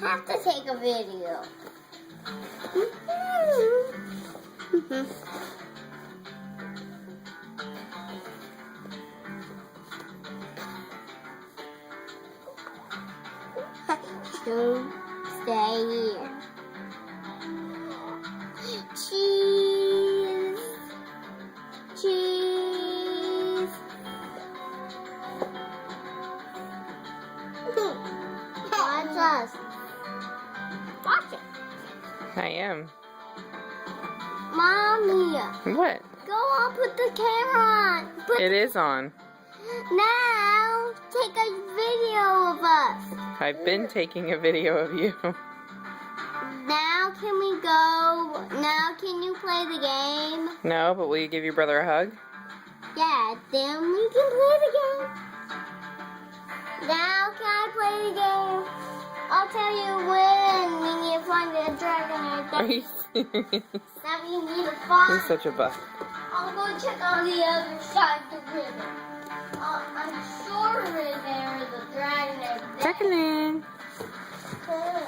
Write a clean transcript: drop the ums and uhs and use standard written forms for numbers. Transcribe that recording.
Have to take a video. So stay here. Cheese. Cheese. Watch us. Watch it. I am. Mommy, What? go on, put the camera on. It is on. Now, take a video of us. I've been taking a video of you. Now, can we go? Now, can you play the game? No, but will you give your brother a hug? Yeah, then we can play the game. Now, can I play the game? I'll tell you when we need to find the dragon right Are there. you serious? That we need to find. You're such a buff. I'll go check on the other side of the river. I'm sure there is a dragon right there. Jacqueline. Ugh.